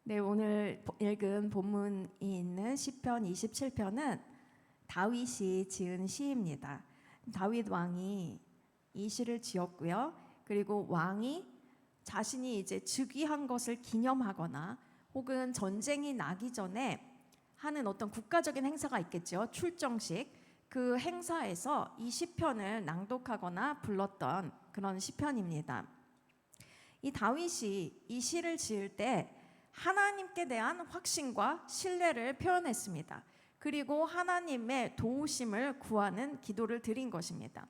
네, 오늘 읽은 본문이 있는 시편 27편은 다윗이 지은 시입니다. 다윗 왕이 이 시를 지었고요. 그리고 왕이 자신이 이제 즉위한 것을 기념하거나 혹은 전쟁이 나기 전에 하는 어떤 국가적인 행사가 있겠죠. 출정식. 그 행사에서 이 시편을 낭독하거나 불렀던 그런 시편입니다. 이 다윗이 이 시를 지을 때 하나님께 대한 확신과 신뢰를 표현했습니다. 그리고 하나님의 도우심을 구하는 기도를 드린 것입니다.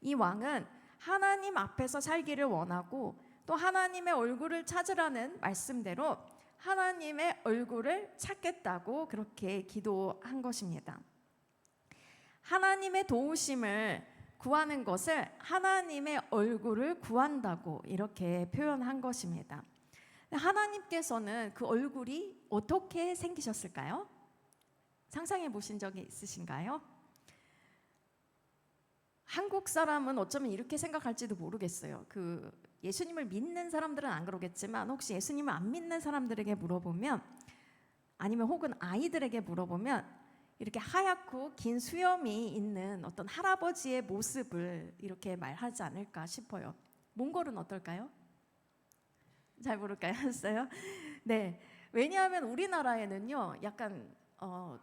이 왕은 하나님 앞에서 살기를 원하고 또 하나님의 얼굴을 찾으라는 말씀대로 하나님의 얼굴을 찾겠다고 그렇게 기도한 것입니다. 하나님의 도우심을 구하는 것을 하나님의 얼굴을 구한다고 이렇게 표현한 것입니다. 하나님께서는 그 얼굴이 어떻게 생기셨을까요? 상상해 보신 적이 있으신가요? 한국 사람은 어쩌면 이렇게 생각할지도 모르겠어요. 예수님을 믿는 사람들은 안 그러겠지만 혹시 예수님을 안 믿는 사람들에게 물어보면 아니면 혹은 아이들에게 물어보면 이렇게 하얗고 긴 수염이 있는 어떤 할아버지의 모습을 이렇게 말하지 않을까 싶어요. 몽골은 어떨까요? 잘 모를까요? 했어요? 네. 왜냐하면 우리나라에는요, 약간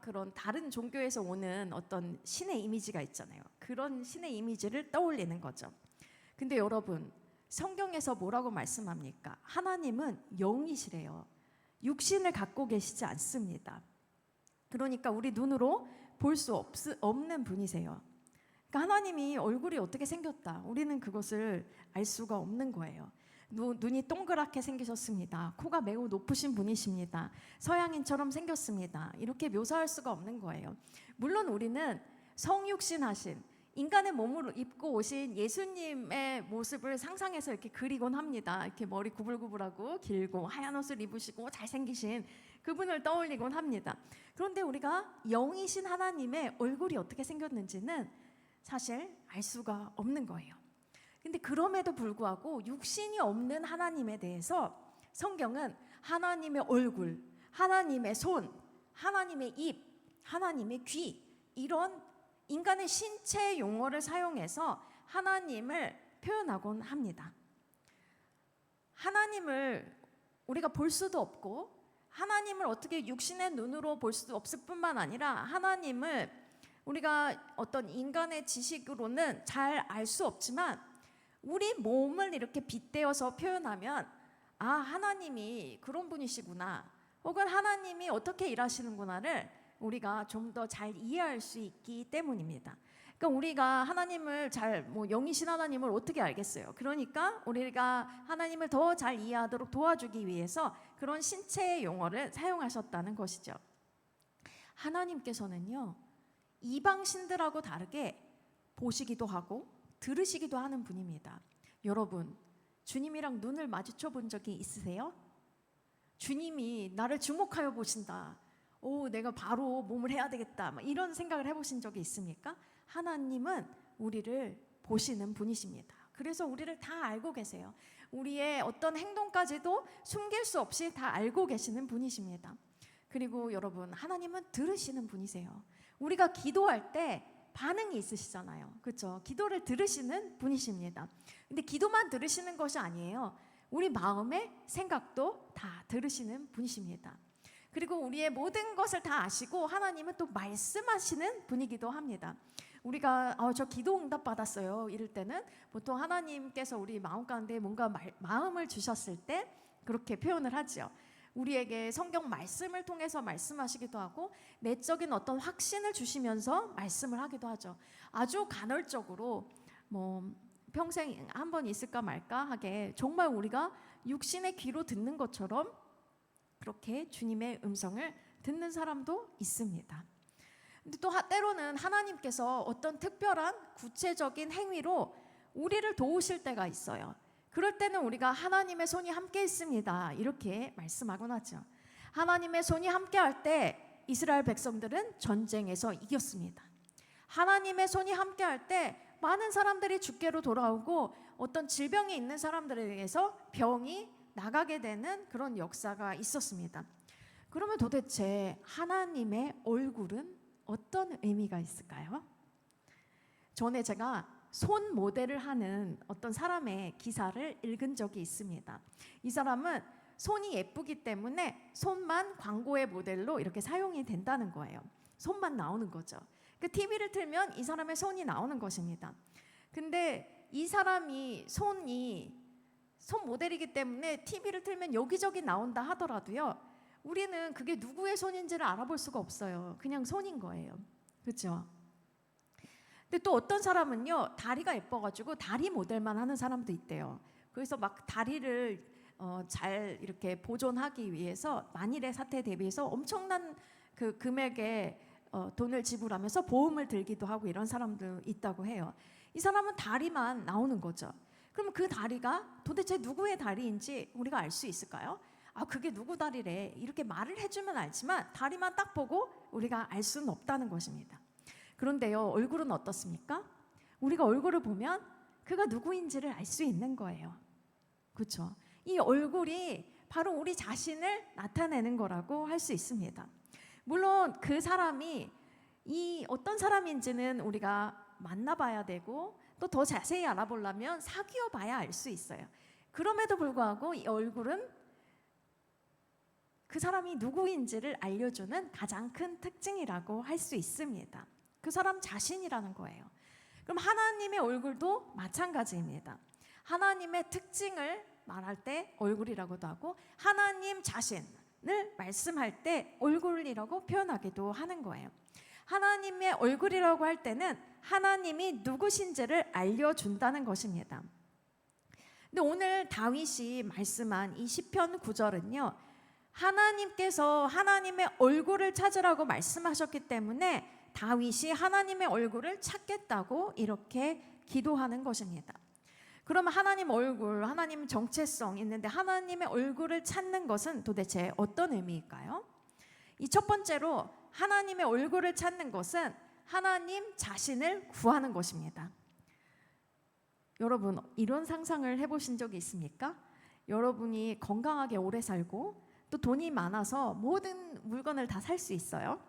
그런 다른 종교에서 오는 어떤 신의 이미지가 있잖아요. 그런 신의 이미지를 떠올리는 거죠. 근데 여러분, 성경에서 뭐라고 말씀합니까? 하나님은 영이시래요. 육신을 갖고 계시지 않습니다. 그러니까 우리 눈으로 볼 수 없는 분이세요. 그러니까 하나님이 얼굴이 어떻게 생겼다. 우리는 그것을 알 수가 없는 거예요. 눈이 동그랗게 생기셨습니다. 코가 매우 높으신 분이십니다. 서양인처럼 생겼습니다. 이렇게 묘사할 수가 없는 거예요. 물론 우리는 성육신하신 인간의 몸으로 입고 오신 예수님의 모습을 상상해서 이렇게 그리곤 합니다. 이렇게 머리 구불구불하고 길고 하얀 옷을 입으시고 잘생기신 그분을 떠올리곤 합니다. 그런데 우리가 영이신 하나님의 얼굴이 어떻게 생겼는지는 사실 알 수가 없는 거예요. 근데 그럼에도 불구하고 육신이 없는 하나님에 대해서 성경은 하나님의 얼굴, 하나님의 손, 하나님의 입, 하나님의 귀 이런 인간의 신체 용어를 사용해서 하나님을 표현하곤 합니다. 하나님을 우리가 볼 수도 없고 하나님을 어떻게 육신의 눈으로 볼 수도 없을 뿐만 아니라 하나님을 우리가 어떤 인간의 지식으로는 잘 알 수 없지만 우리 몸을 이렇게 빗대어서 표현하면 아, 하나님이 그런 분이시구나 혹은 하나님이 어떻게 일하시는구나를 우리가 좀 더 잘 이해할 수 있기 때문입니다. 그러니까 우리가 하나님을 영이신 하나님을 어떻게 알겠어요? 그러니까 우리가 하나님을 더 잘 이해하도록 도와주기 위해서 그런 신체의 용어를 사용하셨다는 것이죠. 하나님께서는요, 이방 신들하고 다르게 보시기도 하고 들으시기도 하는 분입니다. 여러분, 주님이랑 눈을 마주쳐 본 적이 있으세요? 주님이 나를 주목하여 보신다. 내가 바로 몸을 해야 되겠다. 이런 생각을 해보신 적이 있습니까? 하나님은 우리를 보시는 분이십니다. 그래서 우리를 다 알고 계세요. 우리의 어떤 행동까지도 숨길 수 없이 다 알고 계시는 분이십니다. 그리고 여러분, 하나님은 들으시는 분이세요. 우리가 기도할 때 반응이 있으시잖아요. 그렇죠? 기도를 들으시는 분이십니다. 근데 기도만 들으시는 것이 아니에요. 우리 마음의 생각도 다 들으시는 분이십니다. 그리고 우리의 모든 것을 다 아시고 하나님은 또 말씀하시는 분이기도 합니다. 우리가 저 기도 응답 받았어요 이럴 때는 보통 하나님께서 우리 마음 가운데 뭔가 마음을 주셨을 때 그렇게 표현을 하죠. 우리에게 성경 말씀을 통해서 말씀하시기도 하고 내적인 어떤 확신을 주시면서 말씀을 하기도 하죠. 아주 간헐적으로 평생 한 번 있을까 말까 하게 정말 우리가 육신의 귀로 듣는 것처럼 그렇게 주님의 음성을 듣는 사람도 있습니다. 근데 또 때로는 하나님께서 어떤 특별한 구체적인 행위로 우리를 도우실 때가 있어요. 그럴 때는 우리가 하나님의 손이 함께 있습니다 이렇게 말씀하곤 하죠. 하나님의 손이 함께 할 때 이스라엘 백성들은 전쟁에서 이겼습니다. 하나님의 손이 함께 할 때 많은 사람들이 주께로 돌아오고 어떤 질병이 있는 사람들에게서 병이 나가게 되는 그런 역사가 있었습니다. 그러면 도대체 하나님의 얼굴은 어떤 의미가 있을까요? 전에 제가 손 모델을 하는 어떤 사람의 기사를 읽은 적이 있습니다. 이 사람은 손이 예쁘기 때문에 손만 광고의 모델로 이렇게 사용이 된다는 거예요. 손만 나오는 거죠. 그 TV를 틀면 이 사람의 손이 나오는 것입니다. 근데 이 사람이 손 모델이기 때문에 TV를 틀면 여기저기 나온다 하더라도요, 우리는 그게 누구의 손인지를 알아볼 수가 없어요. 그냥 손인 거예요. 그렇죠? 근데 또 어떤 사람은요, 다리가 예뻐가지고 다리 모델만 하는 사람도 있대요. 그래서 막 다리를 잘 이렇게 보존하기 위해서 만일의 사태에 대비해서 엄청난 그 금액의 돈을 지불하면서 보험을 들기도 하고 이런 사람도 있다고 해요. 이 사람은 다리만 나오는 거죠. 그럼 그 다리가 도대체 누구의 다리인지 우리가 알 수 있을까요? 아, 그게 누구 다리래, 이렇게 말을 해주면 알지만 다리만 딱 보고 우리가 알 수는 없다는 것입니다. 그런데요, 얼굴은 어떻습니까? 우리가 얼굴을 보면 그가 누구인지를 알 수 있는 거예요. 그렇죠? 이 얼굴이 바로 우리 자신을 나타내는 거라고 할 수 있습니다. 물론 그 사람이 이 어떤 사람인지는 우리가 만나봐야 되고 또 더 자세히 알아보려면 사귀어 봐야 알 수 있어요. 그럼에도 불구하고 이 얼굴은 그 사람이 누구인지를 알려주는 가장 큰 특징이라고 할 수 있습니다. 그 사람 자신이라는 거예요. 그럼 하나님의 얼굴도 마찬가지입니다. 하나님의 특징을 말할 때 얼굴이라고도 하고 하나님 자신을 말씀할 때 얼굴이라고 표현하기도 하는 거예요. 하나님의 얼굴이라고 할 때는 하나님이 누구신지를 알려준다는 것입니다. 근데 오늘 다윗이 말씀한 이 시편 9절은요, 하나님께서 하나님의 얼굴을 찾으라고 말씀하셨기 때문에 다윗이 하나님의 얼굴을 찾겠다고 이렇게 기도하는 것입니다. 그러면 하나님 얼굴, 하나님 정체성 있는데 하나님의 얼굴을 찾는 것은 도대체 어떤 의미일까요? 이 첫 번째로 하나님의 얼굴을 찾는 것은 하나님 자신을 구하는 것입니다. 여러분, 이런 상상을 해보신 적이 있습니까? 여러분이 건강하게 오래 살고 또 돈이 많아서 모든 물건을 다 살 수 있어요.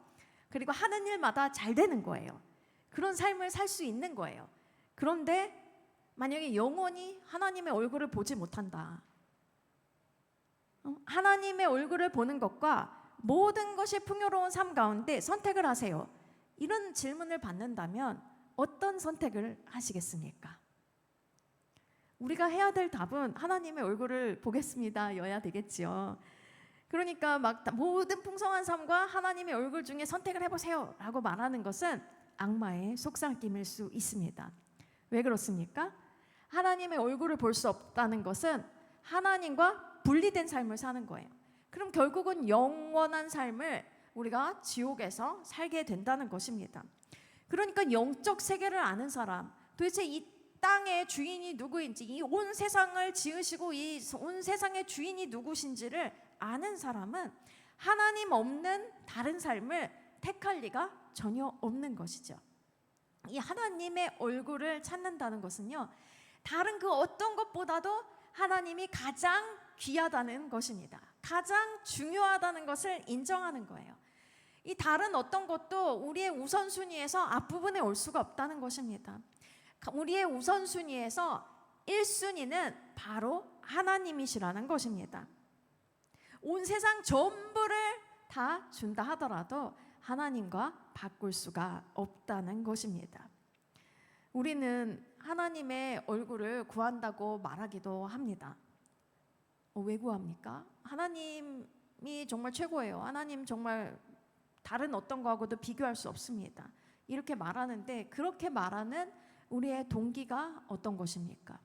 그리고 하는 일마다 잘 되는 거예요. 그런 삶을 살 수 있는 거예요. 그런데 만약에 영원히 하나님의 얼굴을 보지 못한다. 하나님의 얼굴을 보는 것과 모든 것이 풍요로운 삶 가운데 선택을 하세요. 이런 질문을 받는다면 어떤 선택을 하시겠습니까? 우리가 해야 될 답은 하나님의 얼굴을 보겠습니다 여야 되겠지요. 그러니까 막 모든 풍성한 삶과 하나님의 얼굴 중에 선택을 해보세요 라고 말하는 것은 악마의 속삭임일 수 있습니다. 왜 그렇습니까? 하나님의 얼굴을 볼 수 없다는 것은 하나님과 분리된 삶을 사는 거예요. 그럼 결국은 영원한 삶을 우리가 지옥에서 살게 된다는 것입니다. 그러니까 영적 세계를 아는 사람, 도대체 이 땅의 주인이 누구인지, 이 온 세상을 지으시고 이 온 세상의 주인이 누구신지를 아는 사람은 하나님 없는 다른 삶을 택할 리가 전혀 없는 것이죠. 이 하나님의 얼굴을 찾는다는 것은요, 다른 그 어떤 것보다도 하나님이 가장 귀하다는 것입니다. 가장 중요하다는 것을 인정하는 거예요. 이 다른 어떤 것도 우리의 우선순위에서 앞부분에 올 수가 없다는 것입니다. 우리의 우선순위에서 1순위는 바로 하나님이시라는 것입니다. 온 세상 전부를 다 준다 하더라도 하나님과 바꿀 수가 없다는 것입니다. 우리는 하나님의 얼굴을 구한다고 말하기도 합니다. 왜 구합니까? 하나님이 정말 최고예요. 하나님 정말 다른 어떤 거하고도 비교할 수 없습니다. 이렇게 말하는데 그렇게 말하는 우리의 동기가 어떤 것입니까?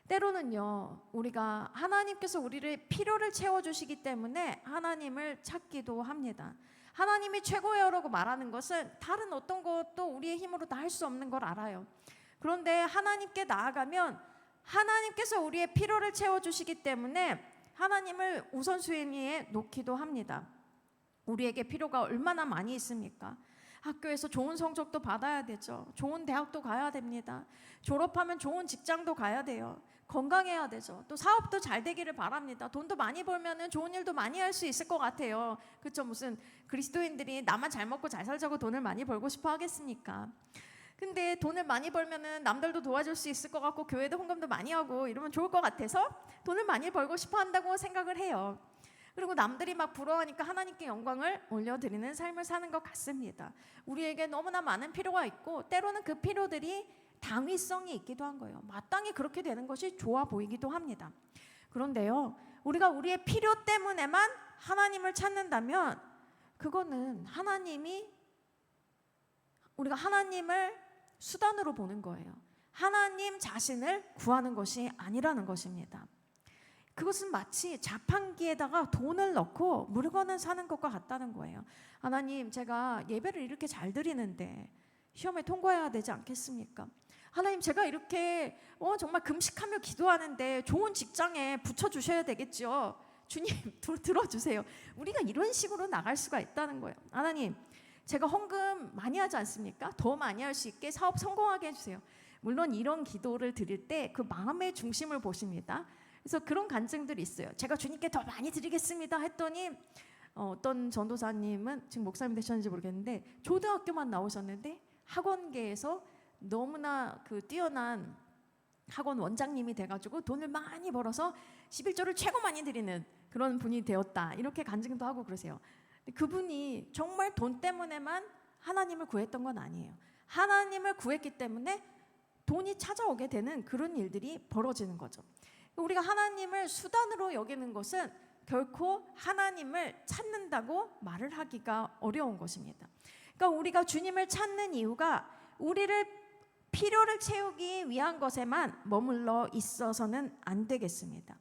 때로는요, 우리가 하나님께서 우리를 필요를 채워주시기 때문에 하나님을 찾기도 합니다. 하나님이 최고예요라고 말하는 것은 다른 어떤 것도 우리의 힘으로 다 할 수 없는 걸 알아요. 그런데 하나님께 나아가면 하나님께서 우리의 필요를 채워주시기 때문에 하나님을 우선순위에 놓기도 합니다. 우리에게 필요가 얼마나 많이 있습니까? 학교에서 좋은 성적도 받아야 되죠. 좋은 대학도 가야 됩니다. 졸업하면 좋은 직장도 가야 돼요. 건강해야 되죠. 또 사업도 잘 되기를 바랍니다. 돈도 많이 벌면은 좋은 일도 많이 할 수 있을 것 같아요. 그렇죠? 무슨 그리스도인들이 나만 잘 먹고 잘 살자고 돈을 많이 벌고 싶어 하겠습니까? 근데 돈을 많이 벌면은 남들도 도와줄 수 있을 것 같고 교회도 헌금도 많이 하고 이러면 좋을 것 같아서 돈을 많이 벌고 싶어 한다고 생각을 해요. 그리고 남들이 막 부러워하니까 하나님께 영광을 올려드리는 삶을 사는 것 같습니다. 우리에게 너무나 많은 필요가 있고 때로는 그 필요들이 당위성이 있기도 한 거예요. 마땅히 그렇게 되는 것이 좋아 보이기도 합니다. 그런데요, 우리가 우리의 필요 때문에만 하나님을 찾는다면 그거는 우리가 하나님을 수단으로 보는 거예요. 하나님 자신을 구하는 것이 아니라는 것입니다. 그것은 마치 자판기에다가 돈을 넣고 물건을 사는 것과 같다는 거예요. 하나님, 제가 예배를 이렇게 잘 드리는데 시험에 통과해야 되지 않겠습니까? 하나님, 제가 이렇게 정말 금식하며 기도하는데 좋은 직장에 붙여주셔야 되겠죠. 주님, 들어주세요. 우리가 이런 식으로 나갈 수가 있다는 거예요. 하나님, 제가 헌금 많이 하지 않습니까? 더 많이 할 수 있게 사업 성공하게 해주세요. 물론 이런 기도를 드릴 때 그 마음의 중심을 보십니다. 그래서 그런 간증들이 있어요. 제가 주님께 더 많이 드리겠습니다 했더니 어떤 전도사님은 지금 목사님 되셨는지 모르겠는데 초등학교만 나오셨는데 학원계에서 너무나 뛰어난 학원 원장님이 돼가지고 돈을 많이 벌어서 11조를 최고 많이 드리는 그런 분이 되었다. 이렇게 간증도 하고 그러세요. 그분이 정말 돈 때문에만 하나님을 구했던 건 아니에요. 하나님을 구했기 때문에 돈이 찾아오게 되는 그런 일들이 벌어지는 거죠. 우리가 하나님을 수단으로 여기는 것은 결코 하나님을 찾는다고 말을 하기가 어려운 것입니다. 그러니까 우리가 주님을 찾는 이유가 우리를 필요를 채우기 위한 것에만 머물러 있어서는 안 되겠습니다.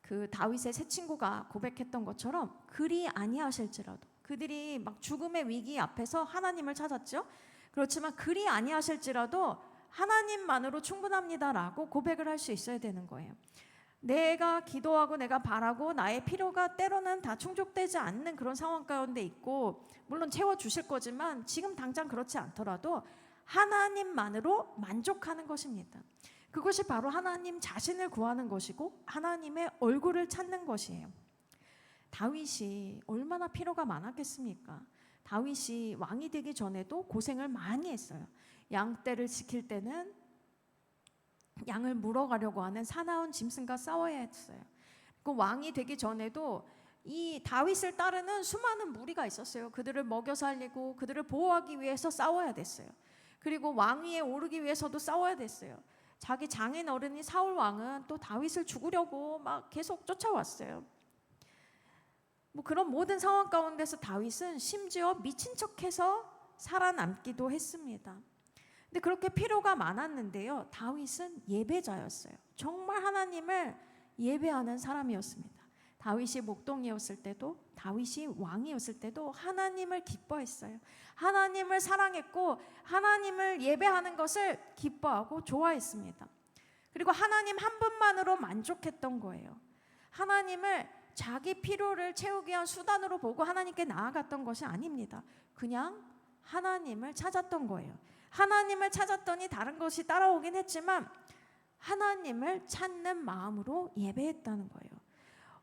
그 다윗의 세 친구가 고백했던 것처럼 그리 아니하실지라도 그들이 막 죽음의 위기 앞에서 하나님을 찾았죠. 그렇지만 그리 아니하실지라도 하나님만으로 충분합니다라고 고백을 할 수 있어야 되는 거예요. 내가 기도하고 내가 바라고 나의 필요가 때로는 다 충족되지 않는 그런 상황 가운데 있고 물론 채워주실 거지만 지금 당장 그렇지 않더라도 하나님만으로 만족하는 것입니다. 그것이 바로 하나님 자신을 구하는 것이고 하나님의 얼굴을 찾는 것이에요. 다윗이 얼마나 필요가 많았겠습니까? 다윗이 왕이 되기 전에도 고생을 많이 했어요. 양떼를 지킬 때는 양을 물어가려고 하는 사나운 짐승과 싸워야 했어요. 그 왕이 되기 전에도 이 다윗을 따르는 수많은 무리가 있었어요. 그들을 먹여 살리고 그들을 보호하기 위해서 싸워야 됐어요. 그리고 왕위에 오르기 위해서도 싸워야 됐어요. 자기 장인 어른이 사울 왕은 또 다윗을 죽으려고 막 계속 쫓아왔어요. 그런 모든 상황 가운데서 다윗은 심지어 미친 척해서 살아남기도 했습니다. 근데 그렇게 필요가 많았는데요. 다윗은 예배자였어요. 정말 하나님을 예배하는 사람이었습니다. 다윗이 목동이었을 때도 다윗이 왕이었을 때도 하나님을 기뻐했어요. 하나님을 사랑했고 하나님을 예배하는 것을 기뻐하고 좋아했습니다. 그리고 하나님 한 분만으로 만족했던 거예요. 하나님을 자기 필요를 채우기 위한 수단으로 보고 하나님께 나아갔던 것이 아닙니다. 그냥 하나님을 찾았던 거예요. 하나님을 찾았더니 다른 것이 따라오긴 했지만 하나님을 찾는 마음으로 예배했다는 거예요.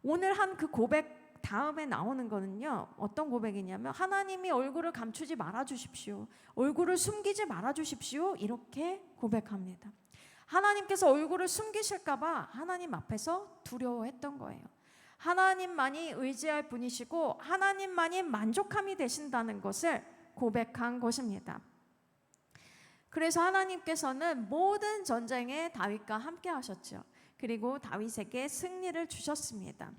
오늘 한 그 고백 다음에 나오는 거는요. 어떤 고백이냐면 하나님이 얼굴을 감추지 말아주십시오. 얼굴을 숨기지 말아주십시오. 이렇게 고백합니다. 하나님께서 얼굴을 숨기실까 봐 하나님 앞에서 두려워했던 거예요. 하나님만이 의지할 분이시고 하나님만이 만족함이 되신다는 것을 고백한 것입니다. 그래서 하나님께서는 모든 전쟁에 다윗과 함께 하셨죠. 그리고 다윗에게 승리를 주셨습니다.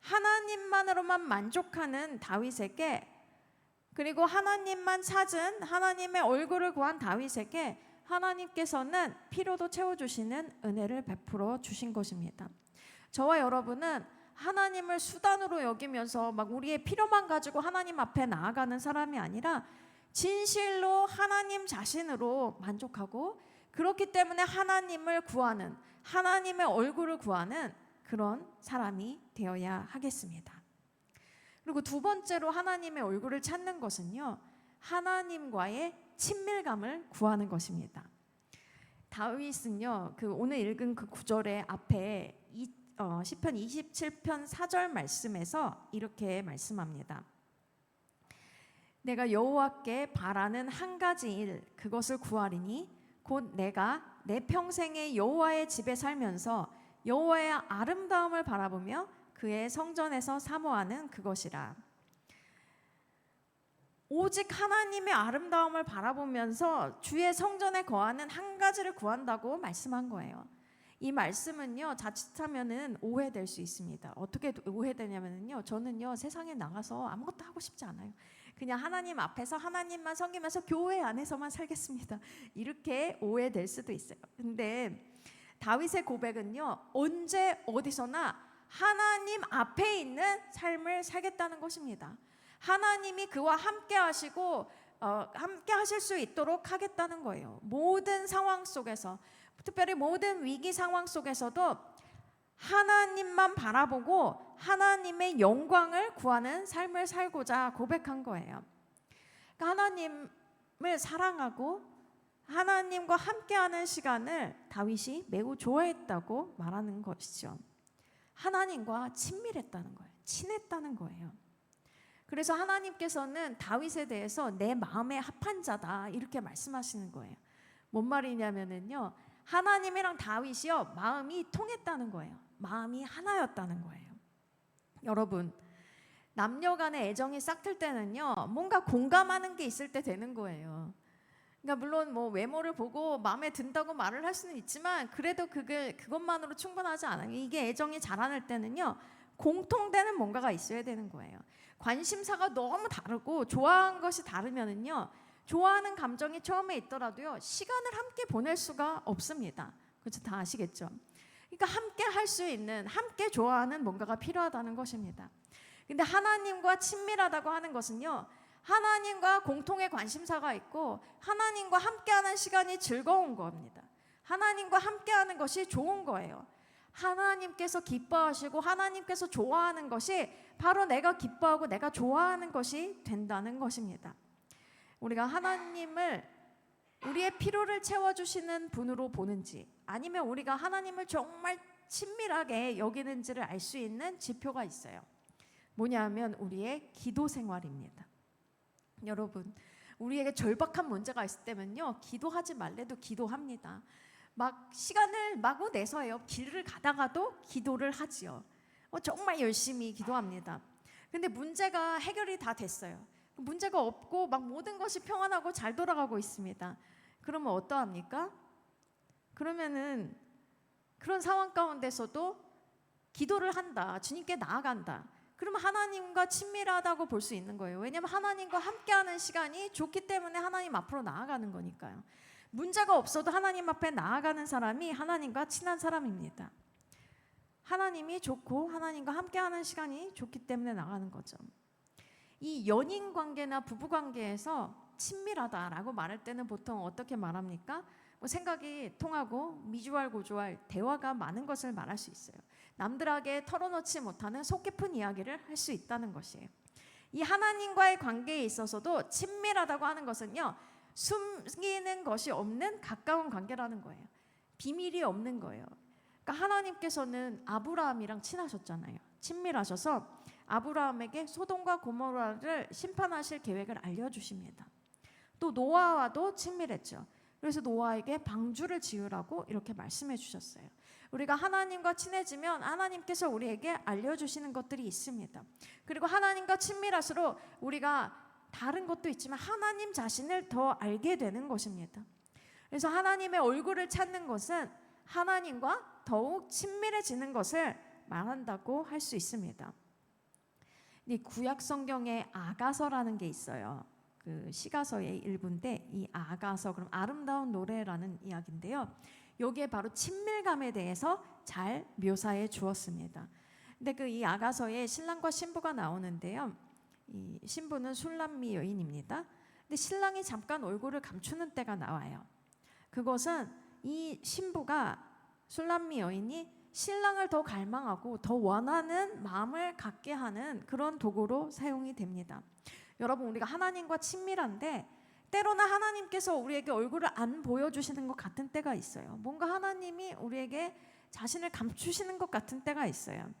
하나님만으로만 만족하는 다윗에게 그리고 하나님만 찾은 하나님의 얼굴을 구한 다윗에게 하나님께서는 필요도 채워주시는 은혜를 베풀어 주신 것입니다. 저와 여러분은 하나님을 수단으로 여기면서 막 우리의 필요만 가지고 하나님 앞에 나아가는 사람이 아니라 진실로 하나님 자신으로 만족하고 그렇기 때문에 하나님을 구하는 하나님의 얼굴을 구하는 그런 사람이 되어야 하겠습니다. 그리고 두 번째로 하나님의 얼굴을 찾는 것은요, 하나님과의 친밀감을 구하는 것입니다. 다윗은요, 그 오늘 읽은 그 구절의 앞에 시편 27편 4절 말씀에서 이렇게 말씀합니다. 내가 여호와께 바라는 한 가지 일, 그것을 구하리니 곧 내가 내 평생에 여호와의 집에 살면서 여호와의 아름다움을 바라보며 그의 성전에서 사모하는 그것이라. 오직 하나님의 아름다움을 바라보면서 주의 성전에 거하는 한 가지를 구한다고 말씀한 거예요. 이 말씀은요, 자칫하면은 오해될 수 있습니다. 어떻게 오해되냐면요, 저는요 세상에 나가서 아무것도 하고 싶지 않아요. 그냥 하나님 앞에서 하나님만 섬기면서 교회 안에서만 살겠습니다. 이렇게 오해될 수도 있어요. 근데 다윗의 고백은요, 언제 어디서나 하나님 앞에 있는 삶을 살겠다는 것입니다. 하나님이 그와 함께 하시고 함께 하실 수 있도록 하겠다는 거예요. 모든 상황 속에서, 특별히 모든 위기 상황 속에서도 하나님만 바라보고 하나님의 영광을 구하는 삶을 살고자 고백한 거예요. 그러니까 하나님을 사랑하고 하나님과 함께하는 시간을 다윗이 매우 좋아했다고 말하는 것이죠. 하나님과 친밀했다는 거예요. 친했다는 거예요. 그래서 하나님께서는 다윗에 대해서 내 마음에 합한 자다 이렇게 말씀하시는 거예요. 뭔 말이냐면요, 하나님이랑 다윗이요 마음이 통했다는 거예요. 마음이 하나였다는 거예요. 여러분, 남녀 간의 애정이 싹틀 때는요, 뭔가 공감하는 게 있을 때 되는 거예요. 그러니까 물론 뭐 외모를 보고 마음에 든다고 말을 할 수는 있지만 그래도 그것만으로 충분하지 않아요. 이게 애정이 자라날 때는요, 공통되는 뭔가가 있어야 되는 거예요. 관심사가 너무 다르고 좋아하는 것이 다르면은요, 좋아하는 감정이 처음에 있더라도요, 시간을 함께 보낼 수가 없습니다. 그렇죠? 다 아시겠죠? 그러니까 함께 할 수 있는, 함께 좋아하는 뭔가가 필요하다는 것입니다. 근데 하나님과 친밀하다고 하는 것은요, 하나님과 공통의 관심사가 있고 하나님과 함께하는 시간이 즐거운 겁니다. 하나님과 함께하는 것이 좋은 거예요. 하나님께서 기뻐하시고 하나님께서 좋아하는 것이 바로 내가 기뻐하고 내가 좋아하는 것이 된다는 것입니다. 우리가 하나님을 우리의 필요를 채워주시는 분으로 보는지, 아니면 우리가 하나님을 정말 친밀하게 여기는지를 알 수 있는 지표가 있어요. 뭐냐면 우리의 기도 생활입니다. 여러분, 우리에게 절박한 문제가 있을 때면요, 기도하지 말래도 기도합니다. 막 시간을 마구 내서요, 길을 가다가도 기도를 하지요. 정말 열심히 기도합니다. 근데 문제가 해결이 다 됐어요. 문제가 없고 막 모든 것이 평안하고 잘 돌아가고 있습니다. 그러면 어떠합니까? 그러면은 그런 상황 가운데서도 기도를 한다, 주님께 나아간다, 그러면 하나님과 친밀하다고 볼 수 있는 거예요. 왜냐하면 하나님과 함께하는 시간이 좋기 때문에 하나님 앞으로 나아가는 거니까요. 문제가 없어도 하나님 앞에 나아가는 사람이 하나님과 친한 사람입니다. 하나님이 좋고 하나님과 함께하는 시간이 좋기 때문에 나가는 거죠. 이 연인 관계나 부부 관계에서 친밀하다라고 말할 때는 보통 어떻게 말합니까? 생각이 통하고 미주알 고주알 대화가 많은 것을 말할 수 있어요. 남들에게 털어놓지 못하는 속 깊은 이야기를 할 수 있다는 것이에요. 이 하나님과의 관계에 있어서도 친밀하다고 하는 것은요, 숨기는 것이 없는 가까운 관계라는 거예요. 비밀이 없는 거예요. 그러니까 하나님께서는 아브라함이랑 친하셨잖아요. 친밀하셔서 아브라함에게 소돔과 고모라를 심판하실 계획을 알려주십니다. 또 노아와도 친밀했죠. 그래서 노아에게 방주를 지으라고 이렇게 말씀해 주셨어요. 우리가 하나님과 친해지면 하나님께서 우리에게 알려주시는 것들이 있습니다. 그리고 하나님과 친밀할수록 우리가 다른 것도 있지만 하나님 자신을 더 알게 되는 것입니다. 그래서 하나님의 얼굴을 찾는 것은 하나님과 더욱 친밀해지는 것을 말한다고 할 수 있습니다. 이 구약 성경에 아가서라는 게 있어요. 그 시가서의 일부인데, 이 아가서, 그럼 아름다운 노래라는 이야기인데요. 여기에 바로 친밀감에 대해서 잘 묘사해 주었습니다. 근데 그 이 아가서에 신랑과 신부가 나오는데요. 이 신부는 술람미 여인입니다. 근데 신랑이 잠깐 얼굴을 감추는 때가 나와요. 그것은 이 신부가, 술람미 여인이 신랑을 더 갈망하고 더 원하는 마음을 갖게 하는 그런 도구로 사용이 됩니다. 여러분, 우리가 하나님과 친밀한데 때로는 하나님께서 우리에게 얼굴을 안 보여주시는 것 같은 때가 있어요. 뭔가 하나님이 우리에게 자신을 감추시는 것 같은 때가 있어요.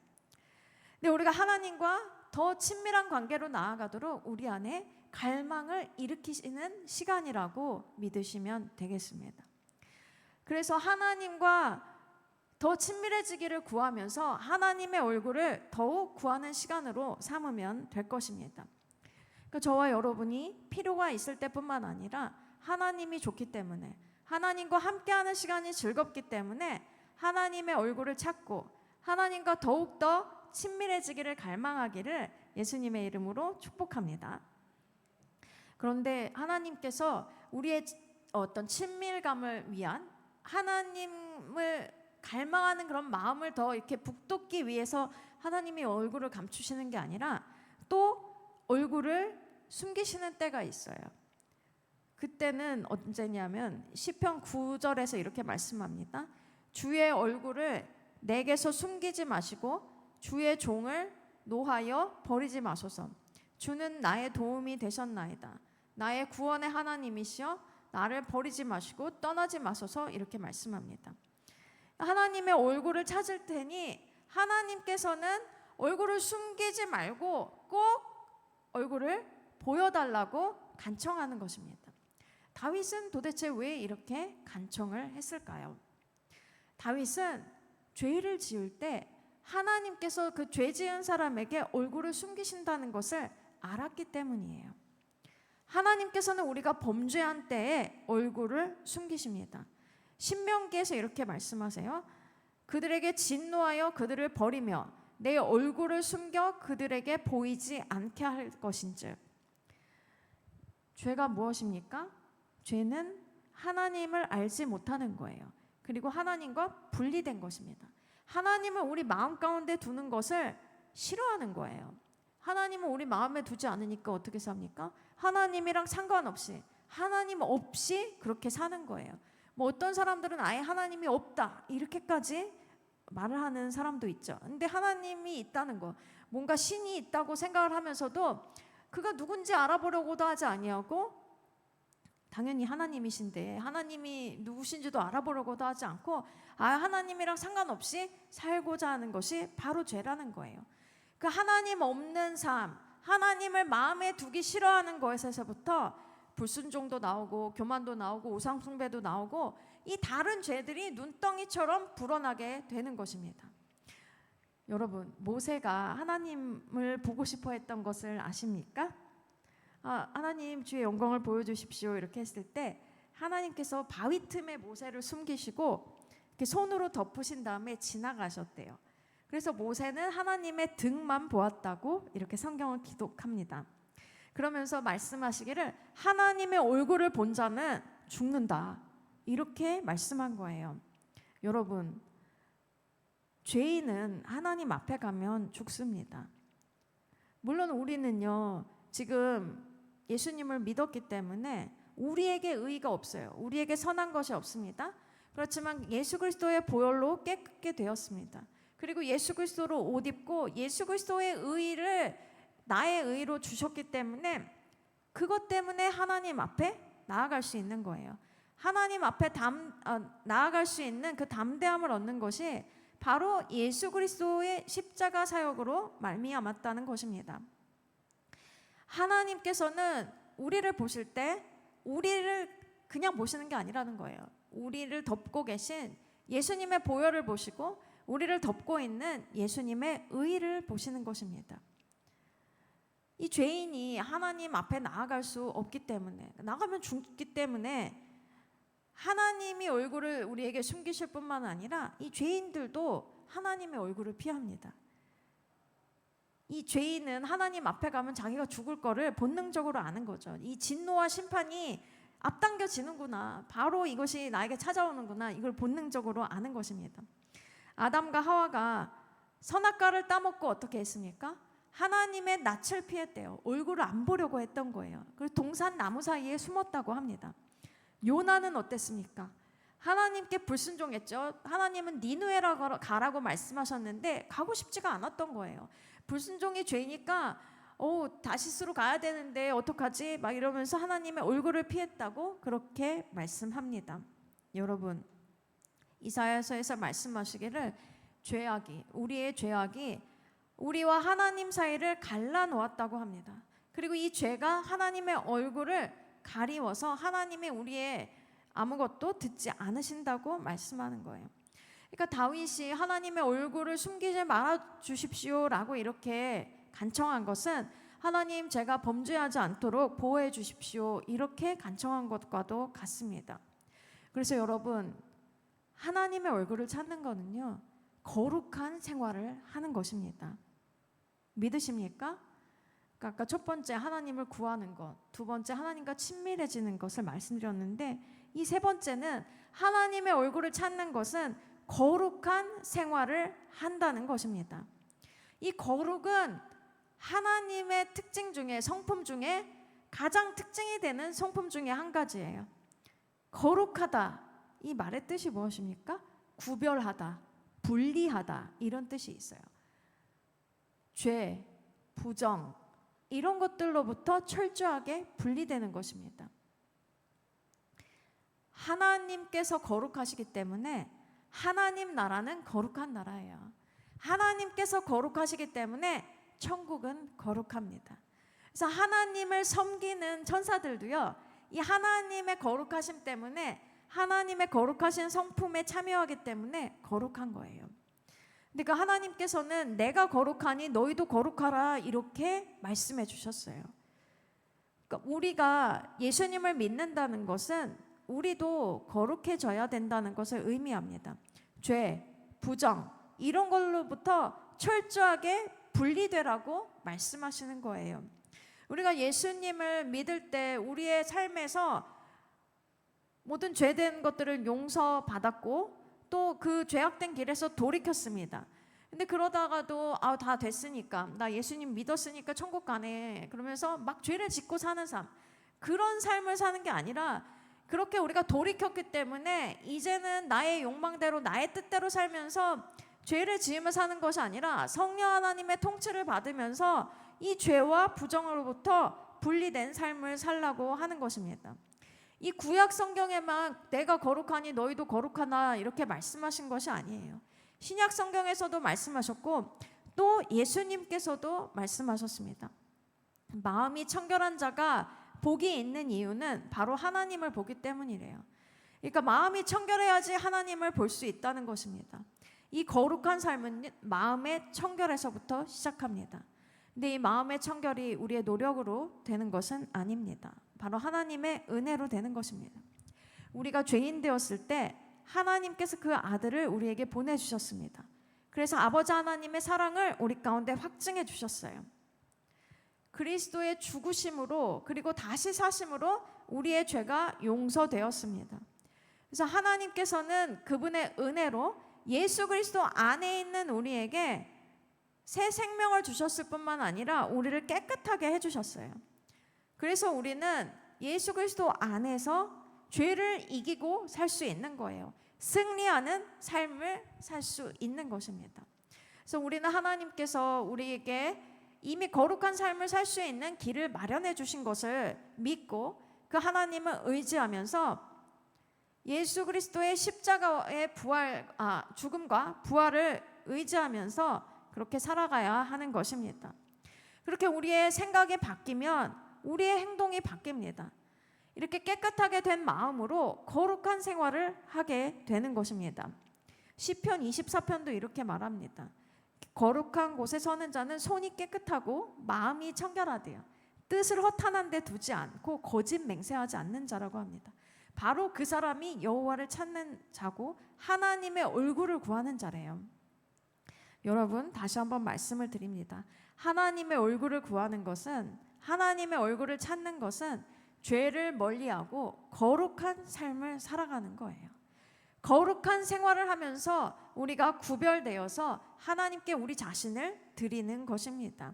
근데 우리가 하나님과 더 친밀한 관계로 나아가도록 우리 안에 갈망을 일으키시는 시간이라고 믿으시면 되겠습니다. 그래서 하나님과 더 친밀해지기를 구하면서 하나님의 얼굴을 더욱 구하는 시간으로 삼으면 될 것입니다. 그러니까 저와 여러분이 필요가 있을 때뿐만 아니라 하나님이 좋기 때문에, 하나님과 함께하는 시간이 즐겁기 때문에 하나님의 얼굴을 찾고 하나님과 더욱더 친밀해지기를 갈망하기를 예수님의 이름으로 축복합니다. 그런데 하나님께서 우리의 어떤 친밀감을 위한, 하나님을 갈망하는 그런 마음을 더 이렇게 북돋기 위해서 하나님이 얼굴을 감추시는 게 아니라 또 얼굴을 숨기시는 때가 있어요. 그때는 언제냐면 시편 9절에서 이렇게 말씀합니다. 주의 얼굴을 내게서 숨기지 마시고 주의 종을 노하여 버리지 마소서. 주는 나의 도움이 되셨나이다. 나의 구원의 하나님이시여 나를 버리지 마시고 떠나지 마소서. 이렇게 말씀합니다. 하나님의 얼굴을 찾을 테니 하나님께서는 얼굴을 숨기지 말고 꼭 얼굴을 보여달라고 간청하는 것입니다. 다윗은 도대체 왜 이렇게 간청을 했을까요? 다윗은 죄를 지을 때 하나님께서 그 죄 지은 사람에게 얼굴을 숨기신다는 것을 알았기 때문이에요. 하나님께서는 우리가 범죄한 때에 얼굴을 숨기십니다. 신명기에서 이렇게 말씀하세요. 그들에게 진노하여 그들을 버리며 내 얼굴을 숨겨 그들에게 보이지 않게 할 것인즉. 죄가 무엇입니까? 죄는 하나님을 알지 못하는 거예요. 그리고 하나님과 분리된 것입니다. 하나님을 우리 마음 가운데 두는 것을 싫어하는 거예요. 하나님을 우리 마음에 두지 않으니까 어떻게 삽니까? 하나님이랑 상관없이, 하나님 없이 그렇게 사는 거예요. 뭐 어떤 사람들은 아예 하나님이 없다 이렇게까지 말을 하는 사람도 있죠. 근데 하나님이 있다는 거, 뭔가 신이 있다고 생각을 하면서도 그가 누군지 알아보려고도 하지 아니하고, 당연히 하나님이신데 하나님이 누구신지도 알아보려고도 하지 않고 하나님이랑 상관없이 살고자 하는 것이 바로 죄라는 거예요. 그 하나님 없는 삶, 하나님을 마음에 두기 싫어하는 것에서부터 불순종도 나오고 교만도 나오고 우상숭배도 나오고 이 다른 죄들이 눈덩이처럼 불어나게 되는 것입니다. 여러분, 모세가 하나님을 보고 싶어 했던 것을 아십니까? 하나님 주의 영광을 보여주십시오 이렇게 했을 때 하나님께서 바위 틈에 모세를 숨기시고 이렇게 손으로 덮으신 다음에 지나가셨대요. 그래서 모세는 하나님의 등만 보았다고 이렇게 성경을 기록합니다. 그러면서 말씀하시기를 하나님의 얼굴을 본 자는 죽는다 이렇게 말씀한 거예요. 여러분, 죄인은 하나님 앞에 가면 죽습니다. 물론 우리는요 지금 예수님을 믿었기 때문에 우리에게 의의가 없어요. 우리에게 선한 것이 없습니다. 그렇지만 예수 그리스도의 보혈로 깨끗게 되었습니다. 그리고 예수 그리스도로 옷 입고 예수 그리스도의 의의를 나의 의의로 주셨기 때문에 그것 때문에 하나님 앞에 나아갈 수 있는 거예요. 하나님 앞에 나아갈 수 있는 그 담대함을 얻는 것이 바로 예수 그리스도의 십자가 사역으로 말미암았다는 것입니다. 하나님께서는 우리를 보실 때 우리를 그냥 보시는 게 아니라는 거예요. 우리를 덮고 계신 예수님의 보혈을 보시고 우리를 덮고 있는 예수님의 의를 보시는 것입니다. 이 죄인이 하나님 앞에 나아갈 수 없기 때문에, 나가면 죽기 때문에 하나님이 얼굴을 우리에게 숨기실 뿐만 아니라 이 죄인들도 하나님의 얼굴을 피합니다. 이 죄인은 하나님 앞에 가면 자기가 죽을 거를 본능적으로 아는 거죠. 이 진노와 심판이 앞당겨지는구나, 바로 이것이 나에게 찾아오는구나, 이걸 본능적으로 아는 것입니다. 아담과 하와가 선악과를 따먹고 어떻게 했습니까? 하나님의 낯을 피했대요. 얼굴을 안 보려고 했던 거예요. 그리고 동산 나무 사이에 숨었다고 합니다. 요나는 어땠습니까? 하나님께 불순종했죠. 하나님은 니느웨라 가라고 말씀하셨는데 가고 싶지가 않았던 거예요. 불순종이 죄니까 다시스로 가야 되는데 어떡하지? 막 이러면서 하나님의 얼굴을 피했다고 그렇게 말씀합니다. 여러분, 이사야서에서 말씀하시기를 우리의 죄악이 우리와 하나님 사이를 갈라놓았다고 합니다. 그리고 이 죄가 하나님의 얼굴을 가리워서 하나님의 우리의 아무것도 듣지 않으신다고 말씀하는 거예요. 그러니까 다윗이 하나님의 얼굴을 숨기지 말아 주십시오라고 이렇게 간청한 것은 하나님, 제가 범죄하지 않도록 보호해 주십시오, 이렇게 간청한 것과도 같습니다. 그래서 여러분, 하나님의 얼굴을 찾는 거는요, 거룩한 생활을 하는 것입니다. 믿으십니까? 그러니까 아까 첫 번째 하나님을 구하는 것, 두 번째 하나님과 친밀해지는 것을 말씀드렸는데, 이 세 번째는 하나님의 얼굴을 찾는 것은 거룩한 생활을 한다는 것입니다. 이 거룩은 하나님의 특징 중에, 성품 중에 가장 특징이 되는 성품 중에 한 가지예요. 거룩하다, 이 말의 뜻이 무엇입니까? 구별하다, 분리하다, 이런 뜻이 있어요. 죄, 부정, 이런 것들로부터 철저하게 분리되는 것입니다. 하나님께서 거룩하시기 때문에 하나님 나라는 거룩한 나라예요. 하나님께서 거룩하시기 때문에 천국은 거룩합니다. 그래서 하나님을 섬기는 천사들도요, 이 하나님의 거룩하심 때문에, 하나님의 거룩하신 성품에 참여하기 때문에 거룩한 거예요. 그러니까 하나님께서는 내가 거룩하니 너희도 거룩하라, 이렇게 말씀해 주셨어요. 그러니까 우리가 예수님을 믿는다는 것은 우리도 거룩해져야 된다는 것을 의미합니다. 죄, 부정, 이런 걸로부터 철저하게 분리되라고 말씀하시는 거예요. 우리가 예수님을 믿을 때 우리의 삶에서 모든 죄된 것들을 용서받았고 또 그 죄악된 길에서 돌이켰습니다. 근데 그러다가도 다 됐으니까, 나 예수님 믿었으니까 천국 가네, 그러면서 막 죄를 짓고 사는 삶, 그런 삶을 사는 게 아니라, 그렇게 우리가 돌이켰기 때문에 이제는 나의 욕망대로, 나의 뜻대로 살면서 죄를 지으며 사는 것이 아니라 성령 하나님의 통치를 받으면서 이 죄와 부정으로부터 분리된 삶을 살라고 하는 것입니다. 이 구약 성경에만 내가 거룩하니 너희도 거룩하나 이렇게 말씀하신 것이 아니에요. 신약 성경에서도 말씀하셨고 또 예수님께서도 말씀하셨습니다. 마음이 청결한 자가 복이 있는 이유는 바로 하나님을 보기 때문이래요. 그러니까 마음이 청결해야지 하나님을 볼 수 있다는 것입니다. 이 거룩한 삶은 마음의 청결에서부터 시작합니다. 근데 이 마음의 청결이 우리의 노력으로 되는 것은 아닙니다. 바로 하나님의 은혜로 되는 것입니다. 우리가 죄인 되었을 때 하나님께서 그 아들을 우리에게 보내주셨습니다. 그래서 아버지 하나님의 사랑을 우리 가운데 확증해 주셨어요. 그리스도의 죽으심으로 그리고 다시 사심으로 우리의 죄가 용서되었습니다. 그래서 하나님께서는 그분의 은혜로 예수 그리스도 안에 있는 우리에게 새 생명을 주셨을 뿐만 아니라 우리를 깨끗하게 해주셨어요. 그래서 우리는 예수 그리스도 안에서 죄를 이기고 살 수 있는 거예요. 승리하는 삶을 살 수 있는 것입니다. 그래서 우리는 하나님께서 우리에게 이미 거룩한 삶을 살 수 있는 길을 마련해 주신 것을 믿고 그 하나님을 의지하면서 예수 그리스도의 십자가의 죽음과 부활을 의지하면서 그렇게 살아가야 하는 것입니다. 그렇게 우리의 생각이 바뀌면 우리의 행동이 바뀝니다. 이렇게 깨끗하게 된 마음으로 거룩한 생활을 하게 되는 것입니다. 시편 24편도 이렇게 말합니다. 거룩한 곳에 서는 자는 손이 깨끗하고 마음이 청결하대요. 뜻을 허탄한 데 두지 않고 거짓 맹세하지 않는 자라고 합니다. 바로 그 사람이 여호와를 찾는 자고 하나님의 얼굴을 구하는 자래요. 여러분, 다시 한번 말씀을 드립니다. 하나님의 얼굴을 구하는 것은, 하나님의 얼굴을 찾는 것은 죄를 멀리하고 거룩한 삶을 살아가는 거예요. 거룩한 생활을 하면서 우리가 구별되어서 하나님께 우리 자신을 드리는 것입니다.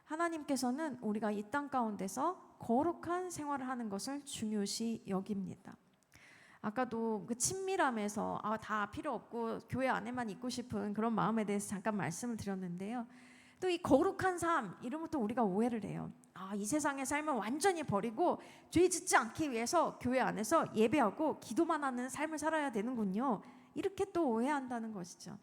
하나님께서는 우리가 이 땅 가운데서 거룩한 생활을 하는 것을 중요시 여깁니다. 아까도 그 친밀함에서 다 필요 없고 교회 안에만 있고 싶은 그런 마음에 대해서 잠깐 말씀을 드렸는데요. 또 이 거룩한 삶, 이런 것도 우리가 오해를 해요. 이 세상의 삶을 완전히 버리고 죄 짓지 않기 위해서 교회 안에서 예배하고 기도만 하는 삶을 살아야 되는군요. 이렇게 또 오해한다는 것이죠.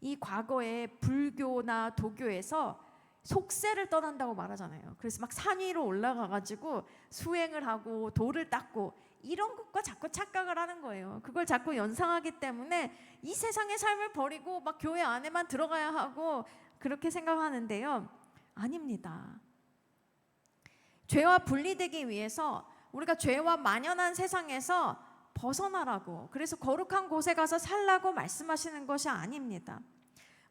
이 과거에 불교나 도교에서 속세를 떠난다고 말하잖아요. 그래서 막 산 위로 올라가가지고 수행을 하고 돌을 닦고 이런 것과 자꾸 착각을 하는 거예요. 그걸 자꾸 연상하기 때문에 이 세상의 삶을 버리고 막 교회 안에만 들어가야 하고 그렇게 생각하는데요. 아닙니다. 죄와 분리되기 위해서 우리가 죄와 만연한 세상에서 벗어나라고, 그래서 거룩한 곳에 가서 살라고 말씀하시는 것이 아닙니다.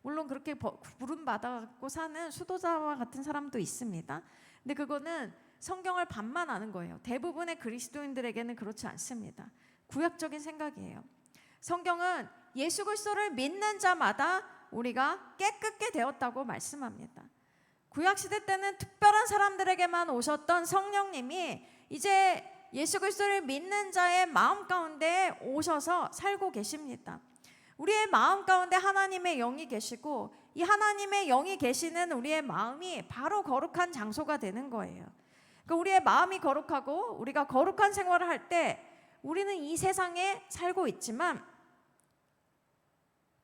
물론 그렇게 부름받아갖고 사는 수도자와 같은 사람도 있습니다. 근데 그거는 성경을 반만 아는 거예요. 대부분의 그리스도인들에게는 그렇지 않습니다. 구약적인 생각이에요. 성경은 예수 그리스도를 믿는 자마다 우리가 깨끗게 되었다고 말씀합니다. 구약시대 때는 특별한 사람들에게만 오셨던 성령님이 이제 예수 그리스도를 믿는 자의 마음 가운데 오셔서 살고 계십니다. 우리의 마음 가운데 하나님의 영이 계시고 이 하나님의 영이 계시는 우리의 마음이 바로 거룩한 장소가 되는 거예요. 그러니까 우리의 마음이 거룩하고 우리가 거룩한 생활을 할 때 우리는 이 세상에 살고 있지만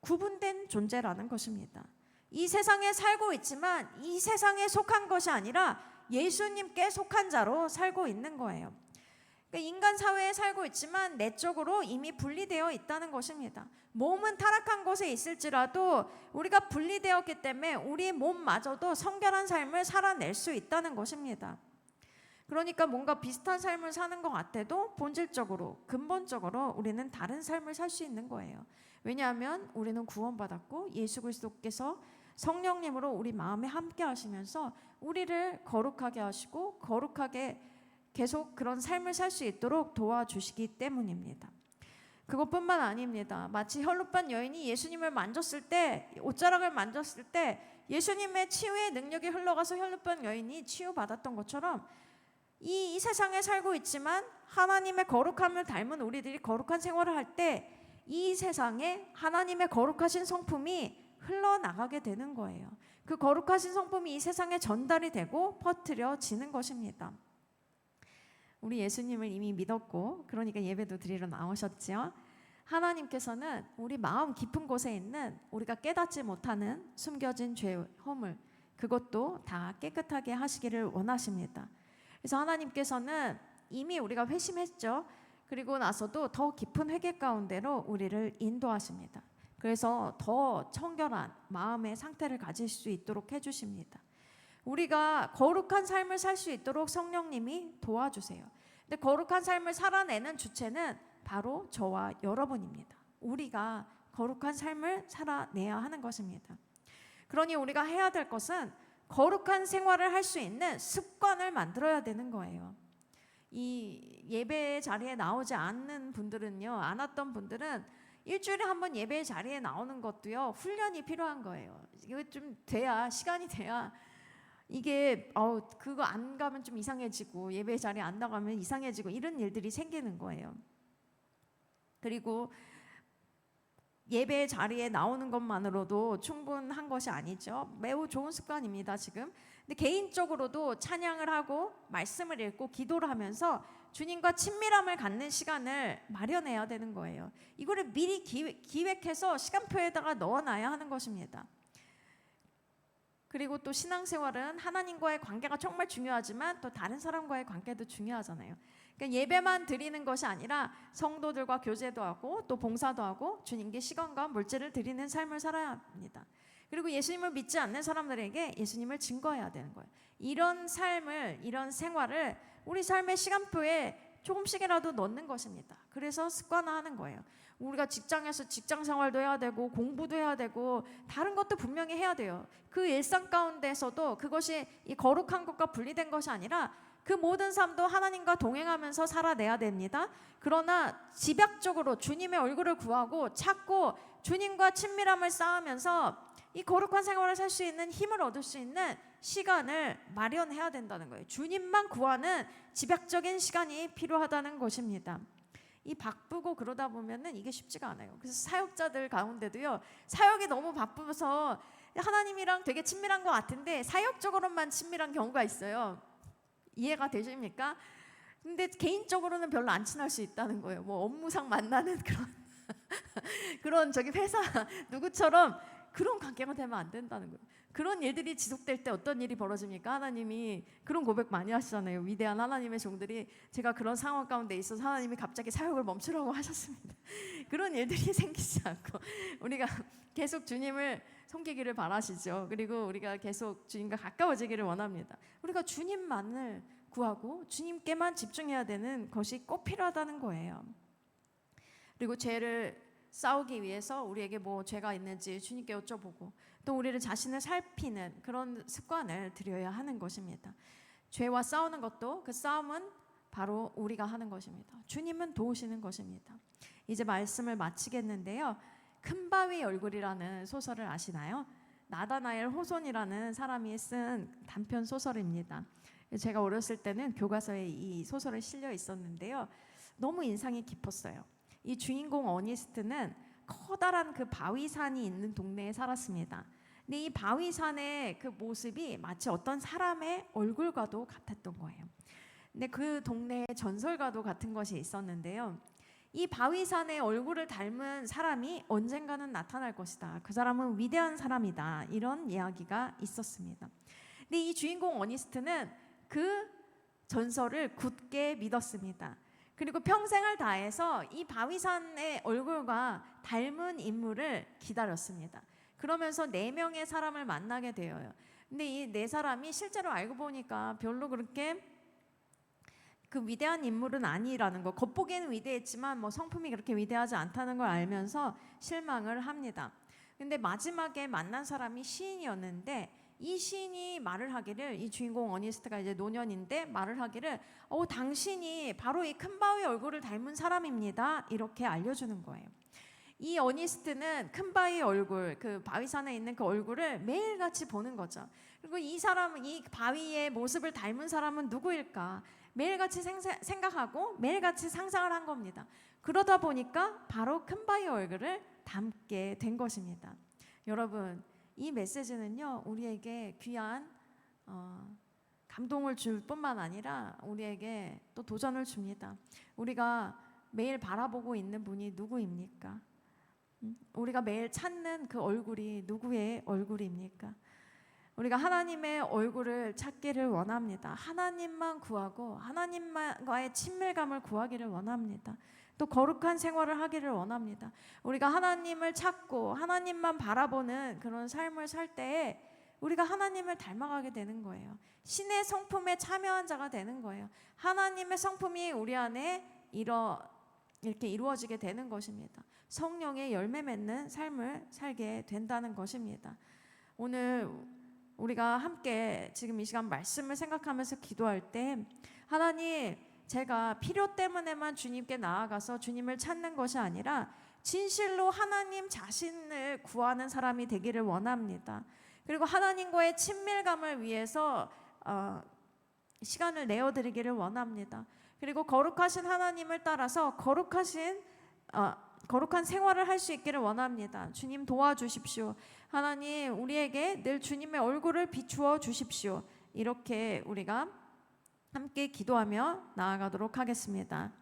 구분된 존재라는 것입니다. 이 세상에 살고 있지만 이 세상에 속한 것이 아니라 예수님께 속한 자로 살고 있는 거예요. 그러니까 인간 사회에 살고 있지만 내적으로 이미 분리되어 있다는 것입니다. 몸은 타락한 곳에 있을지라도 우리가 분리되었기 때문에 우리 몸마저도 성결한 삶을 살아낼 수 있다는 것입니다. 그러니까 뭔가 비슷한 삶을 사는 것 같아도 본질적으로, 근본적으로 우리는 다른 삶을 살 수 있는 거예요. 왜냐하면 우리는 구원받았고 예수 그리스도께서 성령님으로 우리 마음에 함께 하시면서 우리를 거룩하게 하시고 거룩하게 계속 그런 삶을 살 수 있도록 도와주시기 때문입니다. 그것뿐만 아닙니다. 마치 혈루판 여인이 예수님을 만졌을 때, 옷자락을 만졌을 때 예수님의 치유의 능력이 흘러가서 혈루판 여인이 치유받았던 것처럼 이 세상에 살고 있지만 하나님의 거룩함을 닮은 우리들이 거룩한 생활을 할 때 이 세상에 하나님의 거룩하신 성품이 흘러나가게 되는 거예요. 그 거룩하신 성품이 이 세상에 전달이 되고 퍼뜨려지는 것입니다. 우리 예수님을 이미 믿었고 그러니까 예배도 드리러 나오셨죠. 하나님께서는 우리 마음 깊은 곳에 있는 우리가 깨닫지 못하는 숨겨진 죄, 허물, 그것도 다 깨끗하게 하시기를 원하십니다. 그래서 하나님께서는 이미 우리가 회심했죠. 그리고 나서도 더 깊은 회개 가운데로 우리를 인도하십니다. 그래서 더 청결한 마음의 상태를 가질 수 있도록 해주십니다. 우리가 거룩한 삶을 살 수 있도록 성령님이 도와주세요. 근데 거룩한 삶을 살아내는 주체는 바로 저와 여러분입니다. 우리가 거룩한 삶을 살아내야 하는 것입니다. 그러니 우리가 해야 될 것은 거룩한 생활을 할 수 있는 습관을 만들어야 되는 거예요. 이 예배 자리에 나오지 않는 분들은요, 안 왔던 분들은 일주일에 한 번 예배 자리에 나오는 것도요, 훈련이 필요한 거예요. 이거 좀 돼야, 시간이 돼야 이게 그거 안 가면 좀 이상해지고 예배 자리에 안 나가면 이상해지고 이런 일들이 생기는 거예요. 그리고 예배 자리에 나오는 것만으로도 충분한 것이 아니죠. 매우 좋은 습관입니다, 지금. 근데 개인적으로도 찬양을 하고 말씀을 읽고 기도를 하면서 주님과 친밀함을 갖는 시간을 마련해야 되는 거예요. 이거를 미리 기획해서 시간표에다가 넣어놔야 하는 것입니다. 그리고 또 신앙생활은 하나님과의 관계가 정말 중요하지만 또 다른 사람과의 관계도 중요하잖아요. 그러니까 예배만 드리는 것이 아니라 성도들과 교제도 하고 또 봉사도 하고 주님께 시간과 물질을 드리는 삶을 살아야 합니다. 그리고 예수님을 믿지 않는 사람들에게 예수님을 증거해야 되는 거예요. 이런 삶을, 이런 생활을 우리 삶의 시간표에 조금씩이라도 넣는 것입니다. 그래서 습관화하는 거예요. 우리가 직장에서 직장 생활도 해야 되고 공부도 해야 되고 다른 것도 분명히 해야 돼요. 그 일상 가운데서도 그것이 이 거룩한 것과 분리된 것이 아니라 그 모든 삶도 하나님과 동행하면서 살아내야 됩니다. 그러나 집약적으로 주님의 얼굴을 구하고 찾고 주님과 친밀함을 쌓으면서 이 거룩한 생활을 살 수 있는 힘을 얻을 수 있는 시간을 마련해야 된다는 거예요. 주님만 구하는 집약적인 시간이 필요하다는 것입니다. 이 바쁘고 그러다 보면은 이게 쉽지가 않아요. 그래서 사역자들 가운데도요, 사역이 너무 바쁘서 하나님이랑 되게 친밀한 것 같은데 사역적으로만 친밀한 경우가 있어요. 이해가 되십니까? 근데 개인적으로는 별로 안 친할 수 있다는 거예요. 뭐 업무상 만나는 그런 저기 회사 누구처럼 그런 관계가 되면 안 된다는 거예요. 그런 일들이 지속될 때 어떤 일이 벌어집니까? 하나님이 그런 고백 많이 하시잖아요. 위대한 하나님의 종들이 제가 그런 상황 가운데 있어서 하나님이 갑자기 사역을 멈추라고 하셨습니다. 그런 일들이 생기지 않고 우리가 계속 주님을 섬기기를 바라시죠. 그리고 우리가 계속 주님과 가까워지기를 원합니다. 우리가 주님만을 구하고 주님께만 집중해야 되는 것이 꼭 필요하다는 거예요. 그리고 죄를 싸우기 위해서 우리에게 뭐 죄가 있는지 주님께 여쭤보고 또 우리를 자신을 살피는 그런 습관을 들여야 하는 것입니다. 죄와 싸우는 것도 그 싸움은 바로 우리가 하는 것입니다. 주님은 도우시는 것입니다. 이제 말씀을 마치겠는데요. 큰 바위 얼굴이라는 소설을 아시나요? 나다나엘 호손이라는 사람이 쓴 단편 소설입니다. 제가 어렸을 때는 교과서에 이 소설이 실려 있었는데요. 너무 인상이 깊었어요. 이 주인공 어니스트는 커다란 그 바위산이 있는 동네에 살았습니다. 근데 이 바위산의 그 모습이 마치 어떤 사람의 얼굴과도 같았던 거예요. 근데 그 동네에 전설과도 같은 것이 있었는데요. 이 바위산의 얼굴을 닮은 사람이 언젠가는 나타날 것이다. 그 사람은 위대한 사람이다. 이런 이야기가 있었습니다. 근데 이 주인공 어니스트는 그 전설을 굳게 믿었습니다. 그리고 평생을 다해서 이 바위산의 얼굴과 닮은 인물을 기다렸습니다. 그러면서 4명의 사람을 만나게 되어요. 근데 이 4사람이 실제로 알고 보니까 별로 그렇게 그 위대한 인물은 아니라는 거, 겉보기에는 위대했지만 뭐 성품이 그렇게 위대하지 않다는 걸 알면서 실망을 합니다. 근데 마지막에 만난 사람이 시인이었는데 이 시인이 말을 하기를, 이 주인공 어니스트가 이제 노년인데 말을 하기를 당신이 바로 이 큰 바위 얼굴을 닮은 사람입니다. 이렇게 알려주는 거예요. 이 어니스트는 큰 바위 얼굴, 그 바위산에 있는 그 얼굴을 매일같이 보는 거죠. 그리고 이 사람은, 이 바위의 모습을 닮은 사람은 누구일까? 매일같이 생각하고 매일같이 상상을 한 겁니다. 그러다 보니까 바로 큰 바위 얼굴을 닮게 된 것입니다. 여러분, 이 메시지는요, 우리에게 귀한 감동을 줄 뿐만 아니라 우리에게 또 도전을 줍니다. 우리가 매일 바라보고 있는 분이 누구입니까? 우리가 매일 찾는 그 얼굴이 누구의 얼굴입니까? 우리가 하나님의 얼굴을 찾기를 원합니다. 하나님만 구하고 하나님과의 친밀감을 구하기를 원합니다. 또 거룩한 생활을 하기를 원합니다. 우리가 하나님을 찾고 하나님만 바라보는 그런 삶을 살 때에 우리가 하나님을 닮아가게 되는 거예요. 신의 성품에 참여한 자가 되는 거예요. 하나님의 성품이 우리 안에 이렇게 이루어지게 되는 것입니다. 성령의 열매 맺는 삶을 살게 된다는 것입니다. 오늘 우리가 함께 지금 이 시간 말씀을 생각하면서 기도할 때, 하나님, 제가 필요 때문에만 주님께 나아가서 주님을 찾는 것이 아니라 진실로 하나님 자신을 구하는 사람이 되기를 원합니다. 그리고 하나님과의 친밀감을 위해서 시간을 내어드리기를 원합니다. 그리고 거룩하신 하나님을 따라서 거룩한 생활을 할 수 있기를 원합니다. 주님 도와주십시오. 하나님, 우리에게 늘 주님의 얼굴을 비추어 주십시오. 이렇게 우리가 함께 기도하며 나아가도록 하겠습니다.